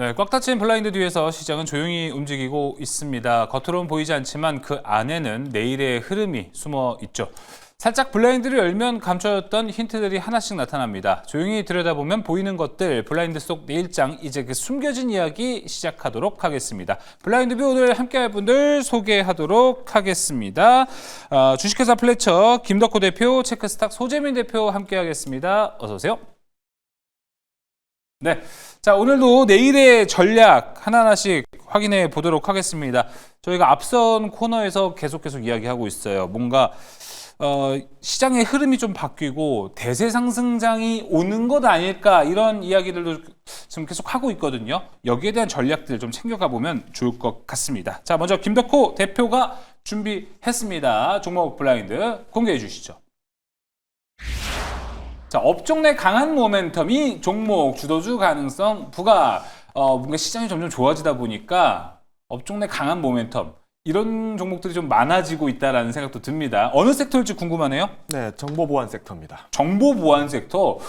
네, 꽉 닫힌 블라인드 뒤에서 시장은 조용히 움직이고 있습니다. 겉으로는 보이지 않지만 그 안에는 내일의 흐름이 숨어 있죠. 살짝 블라인드를 열면 감춰졌던 힌트들이 하나씩 나타납니다. 조용히 들여다보면 보이는 것들, 블라인드 속 내일장, 이제 그 숨겨진 이야기 시작하도록 하겠습니다. 블라인드뷰 오늘 함께할 분들 소개하도록 하겠습니다. 주식회사 플래처 김덕호 대표, 체크스탁 소재민 대표 함께하겠습니다. 어서 오세요. 네, 자 오늘도 내일의 전략 하나하나씩 확인해 보도록 하겠습니다. 저희가 앞선 코너에서 계속 이야기하고 있어요. 뭔가 시장의 흐름이 좀 바뀌고 대세 상승장이 오는 것 아닐까 이런 이야기들도 지금 계속 하고 있거든요. 여기에 대한 전략들 좀 챙겨가 보면 좋을 것 같습니다. 자, 먼저 김덕호 대표가 준비했습니다. 종목 블라인드 공개해 주시죠. 자, 업종 내 강한 모멘텀이 종목 주도주 가능성 부각. 뭔가 시장이 점점 좋아지다 보니까 업종 내 강한 모멘텀 이런 종목들이 좀 많아지고 있다라는 생각도 듭니다. 어느 섹터일지 궁금하네요. 네, 정보보안 섹터입니다. 정보보안 섹터.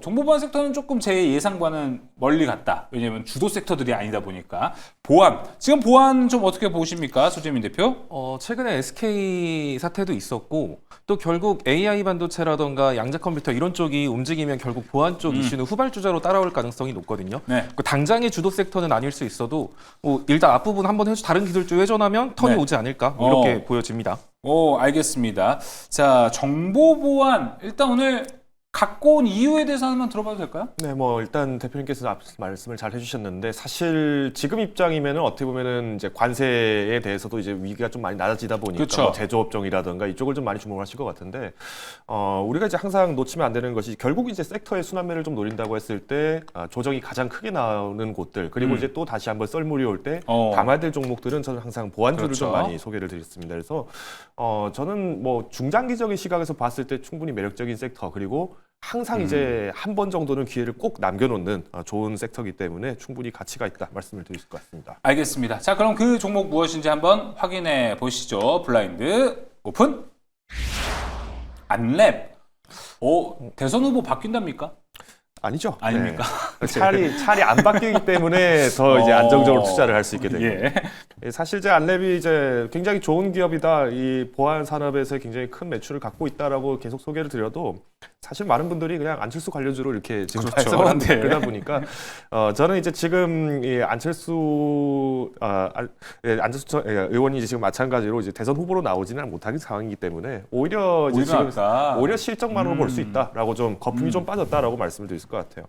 정보보안 섹터는 조금 제 예상과는 멀리 갔다. 왜냐하면 주도 섹터들이 아니다 보니까. 보안. 지금 보안 좀 어떻게 보십니까, 소재민 대표? 최근에 SK 사태도 있었고 또 결국 AI 반도체라던가 양자 컴퓨터 이런 쪽이 움직이면 결국 보안 쪽 이슈는 후발주자로 따라올 가능성이 높거든요. 네. 당장의 주도 섹터는 아닐 수 있어도 일단 앞부분 한번 다른 기술주 회전하면 턴이 네. 오지 않을까 이렇게 보여집니다. 알겠습니다. 자, 정보보안. 일단 오늘 갖고 온 이유에 대해서 한번 들어봐도 될까요? 네, 일단 대표님께서 앞서 말씀을 잘 해주셨는데 사실 지금 입장이면은 어떻게 보면은 이제 관세에 대해서도 이제 위기가 좀 많이 낮아지다 보니까 그렇죠. 제조업종이라든가 이쪽을 좀 많이 주목하실 것 같은데 우리가 이제 항상 놓치면 안 되는 것이 결국 이제 섹터의 순환매를 좀 노린다고 했을 때 조정이 가장 크게 나오는 곳들 그리고 이제 또 다시 한번 썰물이 올 때 감화될 종목들은 저는 항상 보완주를 그렇죠. 좀 많이 소개를 드렸습니다. 그래서 저는 중장기적인 시각에서 봤을 때 충분히 매력적인 섹터 그리고 항상 이제 한 번 정도는 기회를 꼭 남겨놓는 좋은 섹터이기 때문에 충분히 가치가 있다 말씀을 드릴 것 같습니다. 알겠습니다. 자, 그럼 그 종목 무엇인지 한번 확인해 보시죠. 블라인드 오픈. 안랩. 대선 후보 바뀐답니까? 아니죠. 아닙니까? 네. 차라리 안 바뀌기 때문에 더 이제 안정적으로 투자를 할 수 있게 됩니다. 예. 사실 이제 안랩이 이제 굉장히 좋은 기업이다. 이 보안 산업에서 굉장히 큰 매출을 갖고 있다라고 계속 소개를 드려도 사실 많은 분들이 그냥 안철수 관련주로 이렇게 지금 그렇죠. 해석을 한다. 네. 그러다 보니까 저는 이제 지금 이 안철수 의원이 지금 마찬가지로 이제 대선 후보로 나오지는 못하는 상황이기 때문에 오히려 이제 지금 오히려 실적만으로 볼 수 있다라고 좀 거품이 좀 빠졌다라고 말씀을 드릴 것 같아요.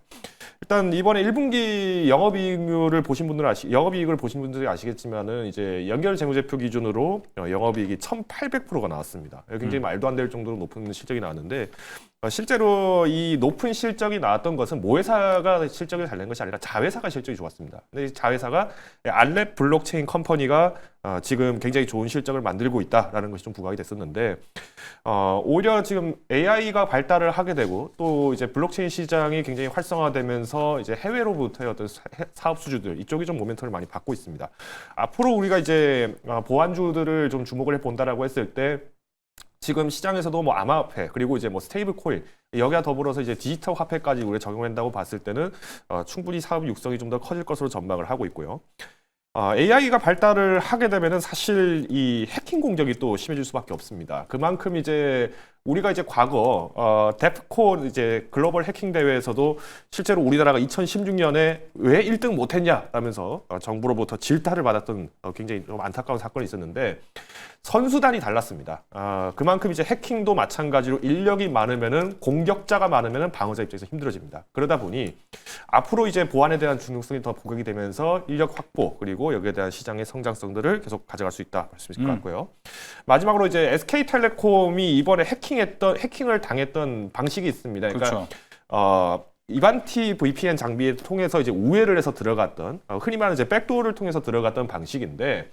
일단 이번에 1분기 영업이익을 보신 분들이 아시겠지만은 이제 연결 재무제표 기준으로 영업이익이 1,800%가 나왔습니다. 굉장히 말도 안 될 정도로 높은 실적이 나왔는데 실제로 이 높은 실적이 나왔던 것은 모회사가 실적이 잘 낸 것이 아니라 자회사가 실적이 좋았습니다. 근데 이 자회사가 안랩 블록체인 컴퍼니가 지금 굉장히 좋은 실적을 만들고 있다라는 것이 좀 부각이 됐었는데 오히려 지금 AI가 발달을 하게 되고 또 이제 블록체인 시장이 굉장히 활성화되면서 이제 해외로부터의 어떤 사업 수주들 이쪽이 좀 모멘텀을 많이 받고 있습니다. 앞으로 우리가 이제 보안주들을 좀 주목을 해 본다라고 했을 때 지금 시장에서도 암호화폐 그리고 이제 스테이블 코인 여기와 더불어서 이제 디지털 화폐까지 우리가 적용한다고 봤을 때는 충분히 사업 육성이 좀 더 커질 것으로 전망을 하고 있고요. AI가 발달을 하게 되면은 사실 이 해킹 공격이 또 심해질 수밖에 없습니다. 그만큼 이제 우리가 이제 과거 데프콘 이제 글로벌 해킹 대회에서도 실제로 우리나라가 2016년에 왜 1등 못했냐라면서 정부로부터 질타를 받았던 굉장히 좀 안타까운 사건이 있었는데 선수단이 달랐습니다. 그만큼 이제 해킹도 마찬가지로 인력이 많으면은 공격자가 많으면은 방어자 입장에서 힘들어집니다. 그러다 보니 앞으로 이제 보안에 대한 중요성이 더 부각이 되면서 인력 확보 그리고 여기에 대한 시장의 성장성들을 계속 가져갈 수 있다 말씀드릴 것 같고요. 마지막으로 이제 SK텔레콤이 이번에 해킹을 당했던 방식이 있습니다. 그러니까 그렇죠. 이반티 VPN 장비를 통해서 이제 우회를 해서 들어갔던 흔히 말하는 이제 백도어를 통해서 들어갔던 방식인데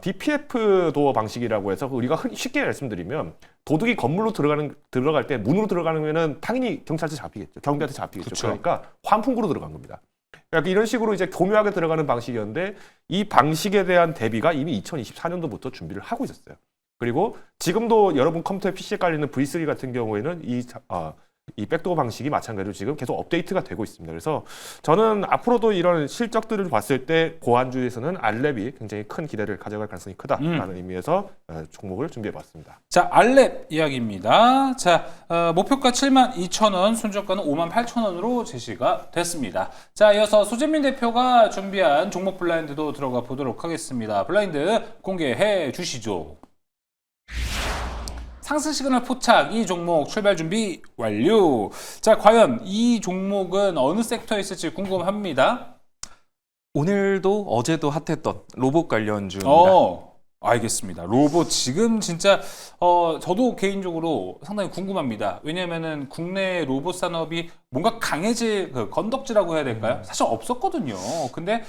DPF 도어 방식이라고 해서 우리가 쉽게 말씀드리면 도둑이 건물로 들어갈 때 문으로 들어가면은 당연히 경찰한테 잡히겠죠. 경비한테 잡히겠죠. 그쵸. 그러니까 환풍구로 들어간 겁니다. 그러니까 이런 식으로 이제 교묘하게 들어가는 방식이었는데 이 방식에 대한 대비가 이미 2024년도부터 준비를 하고 있었어요. 그리고 지금도 여러분 컴퓨터에 PC에 깔리는 V3 같은 경우에는 이 백도어 방식이 마찬가지로 지금 계속 업데이트가 되고 있습니다. 그래서 저는 앞으로도 이런 실적들을 봤을 때 고안주에서는 알랩이 굉장히 큰 기대를 가져갈 가능성이 크다라는 의미에서 종목을 준비해봤습니다. 자, 알랩 이야기입니다. 자, 목표가 72,000원, 손절가는 58,000원으로 제시가 됐습니다. 자, 이어서 소재민 대표가 준비한 종목 블라인드도 들어가 보도록 하겠습니다. 블라인드 공개해 주시죠. 상승 시그널 포착, 이 종목 출발 준비 완료. 자, 과연 이 종목은 어느 섹터에 있을지 궁금합니다. 오늘도 어제도 핫했던 로봇 관련주입니다. 알겠습니다. 로봇 지금 진짜 저도 개인적으로 상당히 궁금합니다. 왜냐하면은 국내 로봇 산업이 뭔가 강해질 건덕지라고 해야 될까요? 사실 없었거든요. 근데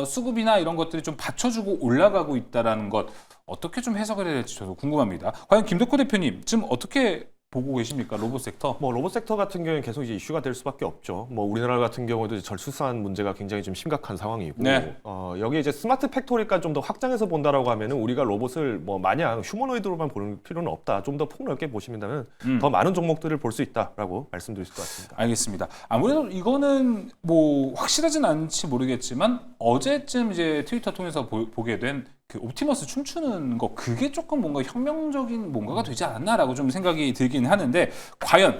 수급이나 이런 것들이 좀 받쳐주고 올라가고 있다라는 것 어떻게 좀 해석을 해야 될지 저도 궁금합니다. 과연 김덕호 대표님 지금 어떻게 보고 계십니까? 로봇 섹터? 뭐 로봇 섹터 같은 경우에는 계속 이제 이슈가 될 수밖에 없죠. 뭐 우리나라 같은 경우도 이제 절수산 문제가 굉장히 좀 심각한 상황이고, 네. 여기 이제 스마트 팩토리까지 좀 더 확장해서 본다라고 하면은 우리가 로봇을 뭐 마냥 휴머노이드로만 보는 필요는 없다. 좀 더 폭넓게 보시면은 더 많은 종목들을 볼 수 있다라고 말씀드릴 수 같습니다. 알겠습니다. 아무래도 이거는 뭐 확실하진 않지 모르겠지만 어제쯤 이제 트위터 통해서 보게 된 그 옵티머스 춤추는 거 그게 조금 뭔가 혁명적인 뭔가가 되지 않았나라고 좀 생각이 들긴 하는데 과연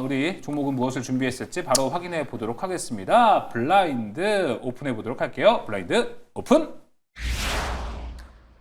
우리 종목은 무엇을 준비했을지 바로 확인해 보도록 하겠습니다. 블라인드 오픈해 보도록 할게요. 블라인드 오픈.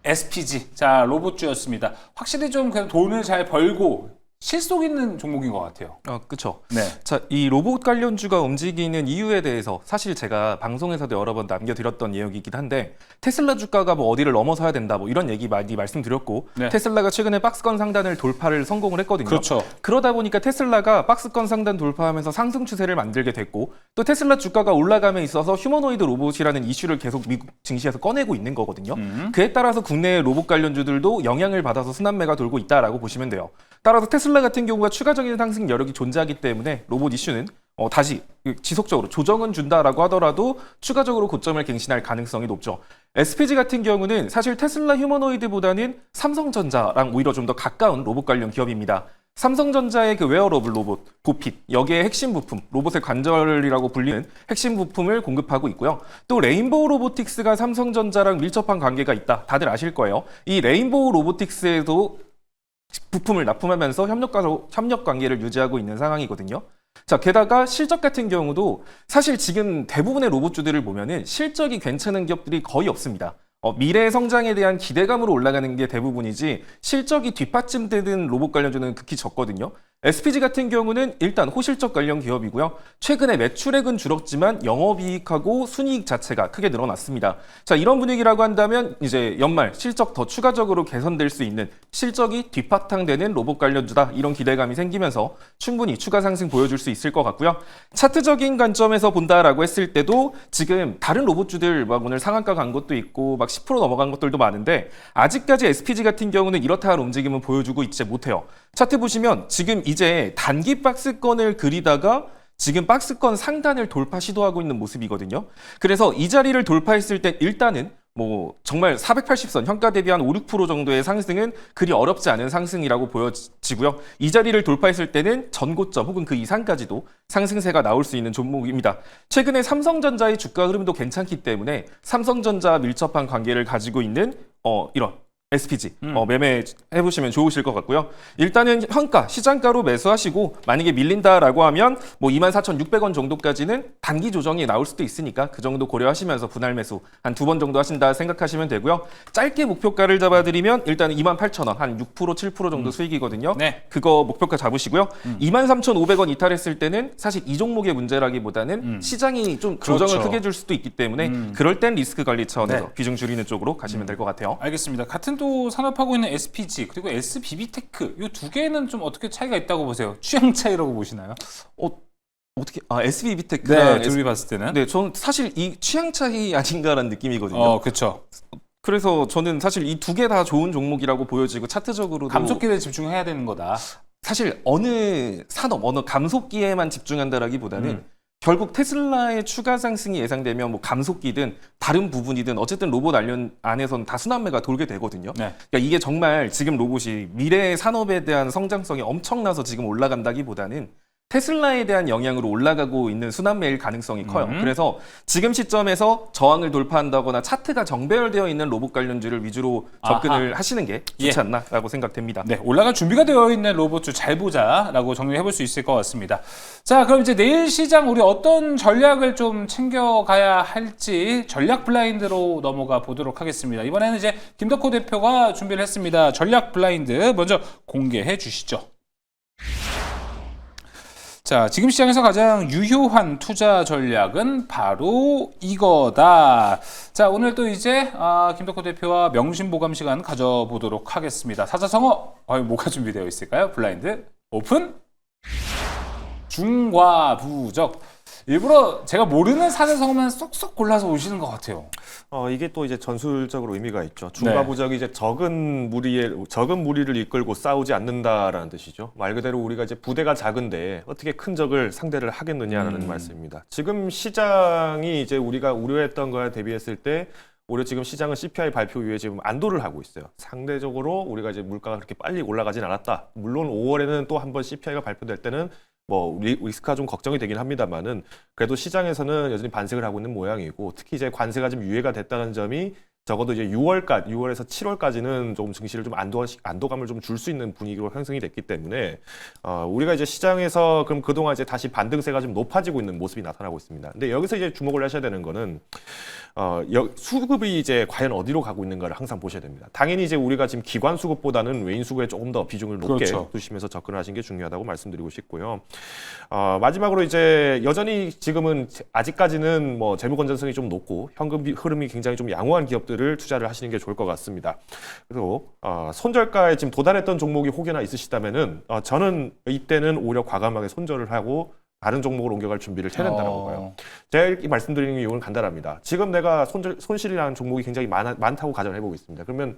SPG 자 로봇주였습니다. 확실히 좀 그냥 돈을 잘 벌고 실속 있는 종목인 것 같아요. 그렇죠. 네. 자, 이 로봇 관련주가 움직이는 이유에 대해서 사실 제가 방송에서도 여러 번 남겨드렸던 내용이긴 한데 테슬라 주가가 뭐 어디를 넘어서야 된다 뭐 이런 얘기 많이 말씀드렸고 네. 테슬라가 최근에 박스권 상단을 돌파를 성공을 했거든요. 그렇죠. 그러다 보니까 테슬라가 박스권 상단 돌파하면서 상승 추세를 만들게 됐고 또 테슬라 주가가 올라감에 있어서 휴머노이드 로봇이라는 이슈를 계속 미국 증시에서 꺼내고 있는 거거든요. 그에 따라서 국내 로봇 관련주들도 영향을 받아서 순환매가 돌고 있다라고 보시면 돼요. 따라서 테슬라 같은 경우가 추가적인 상승 여력이 존재하기 때문에 로봇 이슈는 다시 지속적으로 조정은 준다라고 하더라도 추가적으로 고점을 갱신할 가능성이 높죠. SPG 같은 경우는 사실 테슬라 휴머노이드보다는 삼성전자랑 오히려 좀 더 가까운 로봇 관련 기업입니다. 삼성전자의 그 웨어러블 로봇, 고핏, 여기에 핵심 부품, 로봇의 관절이라고 불리는 핵심 부품을 공급하고 있고요. 또 레인보우 로보틱스가 삼성전자랑 밀접한 관계가 있다. 다들 아실 거예요. 이 레인보우 로보틱스에도 부품을 납품하면서 협력 관계를 유지하고 있는 상황이거든요. 자, 게다가 실적 같은 경우도 사실 지금 대부분의 로봇주들을 보면은 실적이 괜찮은 기업들이 거의 없습니다. 미래 성장에 대한 기대감으로 올라가는 게 대부분이지 실적이 뒷받침되는 로봇 관련주는 극히 적거든요. SPG 같은 경우는 일단 호실적 관련 기업이고요. 최근에 매출액은 줄었지만 영업이익하고 순이익 자체가 크게 늘어났습니다. 자, 이런 분위기라고 한다면 이제 연말 실적 더 추가적으로 개선될 수 있는 실적이 뒷바탕되는 로봇 관련주다 이런 기대감이 생기면서 충분히 추가 상승 보여줄 수 있을 것 같고요. 차트적인 관점에서 본다라고 했을 때도 지금 다른 로봇주들 막 오늘 상한가 간 것도 있고 막 10% 넘어간 것들도 많은데 아직까지 SPG 같은 경우는 이렇다 할 움직임을 보여주고 있지 못해요. 차트 보시면 지금 이제 단기 박스권을 그리다가 지금 박스권 상단을 돌파 시도하고 있는 모습이거든요. 그래서 이 자리를 돌파했을 때 일단은 뭐 정말 480선 현가 대비 한 5, 6% 정도의 상승은 그리 어렵지 않은 상승이라고 보여지고요. 이 자리를 돌파했을 때는 전고점 혹은 그 이상까지도 상승세가 나올 수 있는 종목입니다. 최근에 삼성전자의 주가 흐름도 괜찮기 때문에 삼성전자와 밀접한 관계를 가지고 있는 이런 SPG 매매해보시면 좋으실 것 같고요. 일단은 현가, 시장가로 매수하시고 만약에 밀린다라고 하면 뭐 24,600원 정도까지는 단기 조정이 나올 수도 있으니까 그 정도 고려하시면서 분할 매수 한 2번 정도 하신다 생각하시면 되고요. 짧게 목표가를 잡아드리면 일단은 28,000원, 한 6%, 7% 정도 수익이거든요. 네. 그거 목표가 잡으시고요. 23,500원 이탈했을 때는 사실 이 종목의 문제라기보다는 시장이 좀 조정을 그렇죠. 크게 줄 수도 있기 때문에 그럴 땐 리스크 관리 차원에서 네. 비중 줄이는 쪽으로 가시면 될 것 같아요. 알겠습니다. 같은 또 산업하고 있는 SPG 그리고 SBB테크 이 두 개는 좀 어떻게 차이가 있다고 보세요? 취향 차이라고 보시나요? 어떻게 SBB테크랑 둘이 봤을 때는 네, 저는 사실 이 취향 차이 아닌가라는 느낌이거든요. 그렇죠. 그래서 저는 사실 이 두 개 다 좋은 종목이라고 보여지고 차트적으로도 감속기에 집중해야 되는 거다. 사실 어느 산업, 어느 감속기에만 집중한다라기보다는 결국 테슬라의 추가 상승이 예상되면 뭐 감속기든 다른 부분이든 어쨌든 로봇 안에서는 다 순환매가 돌게 되거든요. 네. 그러니까 이게 정말 지금 로봇이 미래의 산업에 대한 성장성이 엄청나서 지금 올라간다기보다는 테슬라에 대한 영향으로 올라가고 있는 순환매일 가능성이 커요. 그래서 지금 시점에서 저항을 돌파한다거나 차트가 정배열되어 있는 로봇 관련주를 위주로 접근을 하시는 게 좋지 않나라고 생각됩니다. 네, 올라갈 준비가 되어 있는 로봇주 잘 보자라고 정리해볼 수 있을 것 같습니다. 자, 그럼 이제 내일 시장 우리 어떤 전략을 좀 챙겨가야 할지 전략 블라인드로 넘어가 보도록 하겠습니다. 이번에는 이제 김덕호 대표가 준비를 했습니다. 전략 블라인드 먼저 공개해 주시죠. 자, 지금 시장에서 가장 유효한 투자 전략은 바로 이거다. 자, 오늘 또 이제 김덕호 대표와 명심보감 시간 가져보도록 하겠습니다. 사자성어, 뭐가 준비되어 있을까요? 블라인드 오픈. 중과부적. 일부러 제가 모르는 사자성어만 쏙쏙 골라서 오시는 것 같아요. 이게 또 이제 전술적으로 의미가 있죠. 중과부적이 이제 적은 무리를 이끌고 싸우지 않는다라는 뜻이죠. 말 그대로 우리가 이제 부대가 작은데 어떻게 큰 적을 상대를 하겠느냐라는 말씀입니다. 지금 시장이 이제 우리가 우려했던 거에 대비했을 때 오히려 지금 시장은 CPI 발표 이후에 지금 안도를 하고 있어요. 상대적으로 우리가 이제 물가가 그렇게 빨리 올라가진 않았다. 물론 5월에는 또 한 번 CPI가 발표될 때는 뭐 리스크가 좀 걱정이 되긴 합니다만은 그래도 시장에서는 여전히 반색을 하고 있는 모양이고 특히 이제 관세가 좀 유예가 됐다는 점이 적어도 이제 6월에서 7월까지는 조금 증시를 좀 안도감을 좀 줄 수 있는 분위기로 형성이 됐기 때문에 우리가 이제 시장에서 그럼 그동안 이제 다시 반등세가 좀 높아지고 있는 모습이 나타나고 있습니다. 근데 여기서 이제 주목을 하셔야 되는 거는 수급이 이제 과연 어디로 가고 있는가를 항상 보셔야 됩니다. 당연히 이제 우리가 지금 기관 수급보다는 외인 수급에 조금 더 비중을 높게 두시면서 접근하시는 게 중요하다고 말씀드리고 싶고요. 마지막으로 이제 여전히 지금은 아직까지는 뭐 재무 건전성이 좀 높고 현금 흐름이 굉장히 좀 양호한 기업들을 투자를 하시는 게 좋을 것 같습니다. 그리고 손절가에 지금 도달했던 종목이 혹여나 있으시다면은 저는 이때는 오히려 과감하게 손절을 하고 다른 종목으로 옮겨갈 준비를 해야 된다고 봐요. 제가 말씀드리는 이유는 간단합니다. 지금 내가 손실이라는 종목이 굉장히 많다고 가정을 해보고 있습니다. 그러면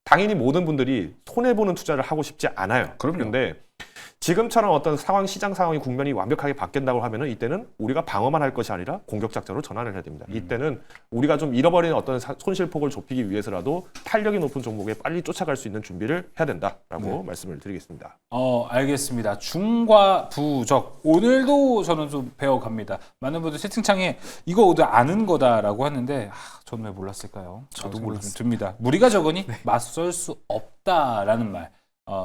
당연히 모든 분들이 손해보는 투자를 하고 싶지 않아요. 그런데 지금처럼 어떤 시장 상황이 국면이 완벽하게 바뀐다고 하면은 이때는 우리가 방어만 할 것이 아니라 공격 작전으로 전환을 해야 됩니다. 이때는 우리가 좀 잃어버린 어떤 손실폭을 좁히기 위해서라도 탄력이 높은 종목에 빨리 쫓아갈 수 있는 준비를 해야 된다라고 말씀을 드리겠습니다. 알겠습니다. 중과부적. 오늘도 저는 좀 배워갑니다. 많은 분들 채팅창에 이거 오늘 아는 거다라고 하는데 저는 왜 몰랐을까요? 저도 몰랐어요. 듭니다. 무리가 적으니 맞설 수 없다라는 말.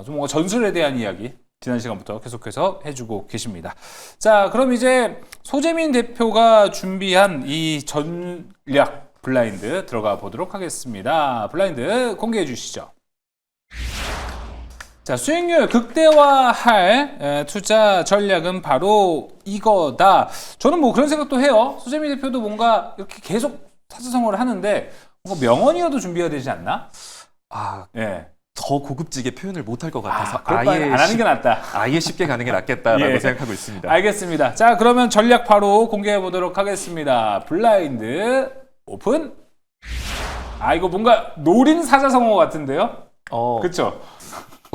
좀 뭔가 전술에 대한 이야기. 지난 시간부터 계속해서 해주고 계십니다. 자, 그럼 이제 소재민 대표가 준비한 이 전략 블라인드 들어가 보도록 하겠습니다. 블라인드 공개해 주시죠. 자, 수익률 극대화할 투자 전략은 바로 이거다. 저는 뭐 그런 생각도 해요. 소재민 대표도 뭔가 이렇게 계속 사자성어를 하는데 뭔가 명언이어도 준비해야 되지 않나? 네. 더 고급지게 표현을 못할 것 같아서 아예 안 하는 게 낫다. 아예 쉽게 가는 게 낫겠다라고 생각하고 있습니다. 알겠습니다. 자, 그러면 전략 바로 공개해 보도록 하겠습니다. 블라인드 오픈. 이거 뭔가 노린 사자성어 같은데요? 그렇죠?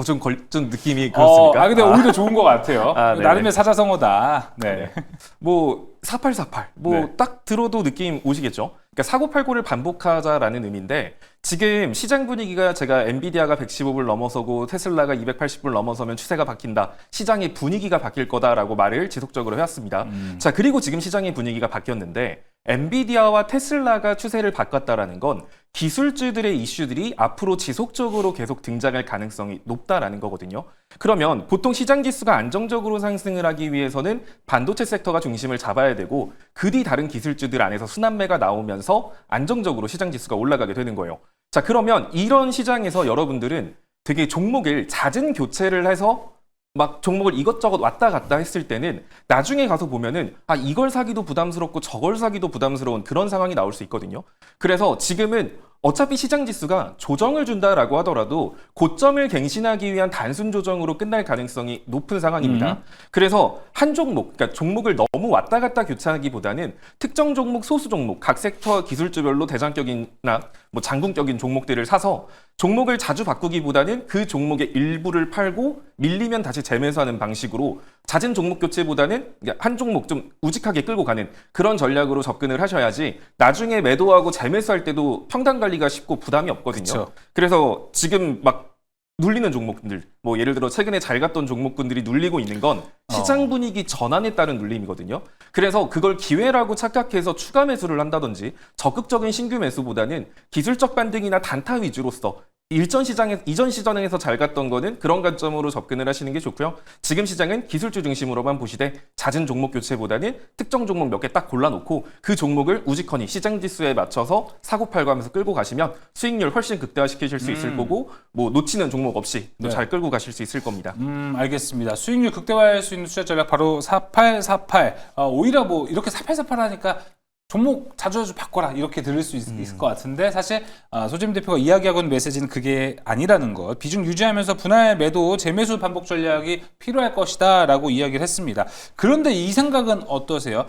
좀 느낌이 그렇습니까? 근데 오히려 좋은 것 같아요. 나름의 사자성어다. 네. 뭐 4848. 딱 들어도 느낌 오시겠죠? 그러니까 사고팔고를 반복하자라는 의미인데 지금 시장 분위기가 제가 엔비디아가 115불 넘어서고 테슬라가 280불 넘어서면 추세가 바뀐다. 시장의 분위기가 바뀔 거다라고 말을 지속적으로 해왔습니다. 자, 그리고 지금 시장의 분위기가 바뀌었는데 엔비디아와 테슬라가 추세를 바꿨다라는 건 기술주들의 이슈들이 앞으로 지속적으로 계속 등장할 가능성이 높다라는 거거든요. 그러면 보통 시장 지수가 안정적으로 상승을 하기 위해서는 반도체 섹터가 중심을 잡아야 되고 그 뒤 다른 기술주들 안에서 순환매가 나오면서 안정적으로 시장 지수가 올라가게 되는 거예요. 자, 그러면 이런 시장에서 여러분들은 되게 종목을 잦은 교체를 해서 막 종목을 이것저것 왔다 갔다 했을 때는 나중에 가서 보면은 이걸 사기도 부담스럽고 저걸 사기도 부담스러운 그런 상황이 나올 수 있거든요. 그래서 지금은 어차피 시장 지수가 조정을 준다라고 하더라도 고점을 갱신하기 위한 단순 조정으로 끝날 가능성이 높은 상황입니다. 그래서 한 종목, 그러니까 종목을 너무 왔다 갔다 교체하기보다는 특정 종목, 소수 종목, 각 섹터 기술주별로 대장격이나 뭐 장군격인 종목들을 사서 종목을 자주 바꾸기보다는 그 종목의 일부를 팔고 밀리면 다시 재매수하는 방식으로 잦은 종목 교체보다는 한 종목 좀 우직하게 끌고 가는 그런 전략으로 접근을 하셔야지 나중에 매도하고 재매수할 때도 평단 관리가 쉽고 부담이 없거든요. 그쵸. 그래서 지금 막 눌리는 종목들, 뭐 예를 들어 최근에 잘 갔던 종목군들이 눌리고 있는 건 시장 분위기 전환에 따른 눌림이거든요. 그래서 그걸 기회라고 착각해서 추가 매수를 한다든지 적극적인 신규 매수보다는 기술적 반등이나 단타 위주로서 이전 시장에서 잘 갔던 거는 그런 관점으로 접근을 하시는 게 좋고요. 지금 시장은 기술주 중심으로만 보시되 잦은 종목 교체보다는 특정 종목 몇 개 딱 골라놓고 그 종목을 우지커니 시장 지수에 맞춰서 사고팔고 하면서 끌고 가시면 수익률 훨씬 극대화시키실 수 있을 거고 뭐 놓치는 종목 없이 또 잘 끌고 가실 수 있을 겁니다. 알겠습니다. 수익률 극대화할 수 있는 투자 전략 바로 4848. 오히려 뭐 이렇게 4848 하니까 종목 자주 바꿔라 이렇게 들을 수 있을 것 같은데 사실 소재민 대표가 이야기하고 있는 메시지는 그게 아니라는 것. 비중 유지하면서 분할 매도, 재매수 반복 전략이 필요할 것이다 라고 이야기를 했습니다. 그런데 이 생각은 어떠세요?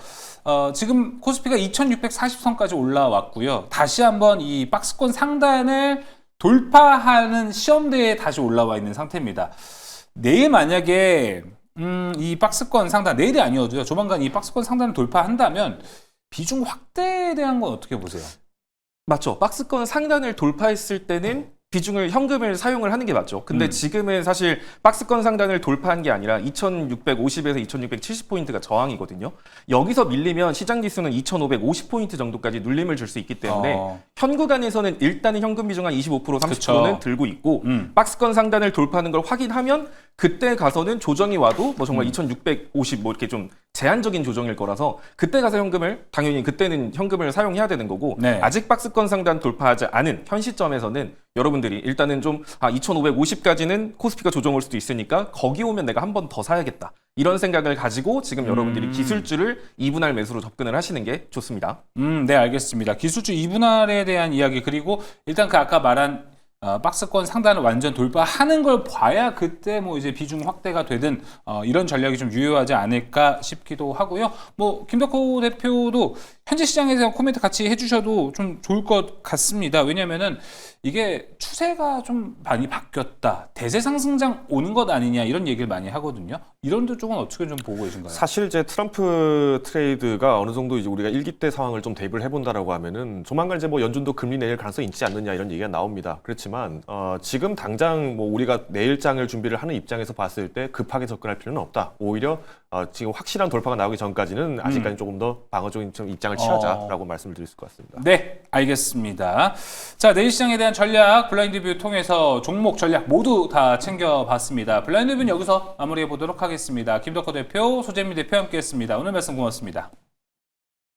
지금 코스피가 2640선까지 올라왔고요. 다시 한번 이 박스권 상단을 돌파하는 시험대에 다시 올라와 있는 상태입니다. 내일 만약에 이 박스권 상단, 내일이 아니어도요. 조만간 이 박스권 상단을 돌파한다면 비중 확대에 대한 건 어떻게 보세요? 맞죠. 박스권 상단을 돌파했을 때는 비중을 현금을 사용을 하는 게 맞죠. 근데 지금은 사실 박스권 상단을 돌파한 게 아니라 2650에서 2670포인트가 저항이거든요. 여기서 밀리면 시장 지수는 2550포인트 정도까지 눌림을 줄 수 있기 때문에 현 구간에서는 일단은 현금 비중 한 25%, 30%는 그쵸. 들고 있고 박스권 상단을 돌파하는 걸 확인하면 그때 가서는 조정이 와도 뭐 정말 2650 뭐 이렇게 좀 제한적인 조정일 거라서 그때 가서 현금을 당연히 그때는 현금을 사용해야 되는 거고 네. 아직 박스권 상단 돌파하지 않은 현 시점에서는 여러분들이 일단은 좀 2550까지는 코스피가 조정 올 수도 있으니까 거기 오면 내가 한 번 더 사야겠다. 이런 생각을 가지고 지금 여러분들이 기술주를 2분할 매수로 접근을 하시는 게 좋습니다. 네, 알겠습니다. 기술주 2분할에 대한 이야기 그리고 일단 그 아까 말한 박스권 상단을 완전 돌파하는 걸 봐야 그때 뭐 이제 비중 확대가 되든 이런 전략이 좀 유효하지 않을까 싶기도 하고요. 뭐 김덕호 대표도 현재 시장에 대한 코멘트 같이 해주셔도 좀 좋을 것 같습니다. 왜냐면은 이게 추세가 좀 많이 바뀌었다. 대세 상승장 오는 것 아니냐 이런 얘기를 많이 하거든요. 이런 쪽은 어떻게 좀 보고 계신가요? 사실 이제 트럼프 트레이드가 어느 정도 이제 우리가 일기 때 상황을 좀 대입을 해본다라고 하면은 조만간 이제 뭐 연준도 금리 내릴 가능성이 있지 않느냐 이런 얘기가 나옵니다. 그렇지만 지금 당장 뭐 우리가 내일장을 준비를 하는 입장에서 봤을 때 급하게 접근할 필요는 없다. 오히려 지금 확실한 돌파가 나오기 전까지는 아직까지 조금 더 방어적인 좀 입장을 취하자라고 말씀을 드릴 수 있을 것 같습니다. 네, 알겠습니다. 자, 내일 시장에 대한 전략 블라인드 뷰 통해서 종목 전략 모두 다 챙겨봤습니다. 블라인드 뷰는 여기서 마무리해 보도록 하겠습니다. 김덕호 대표, 소재민 대표 함께했습니다. 오늘 말씀 고맙습니다.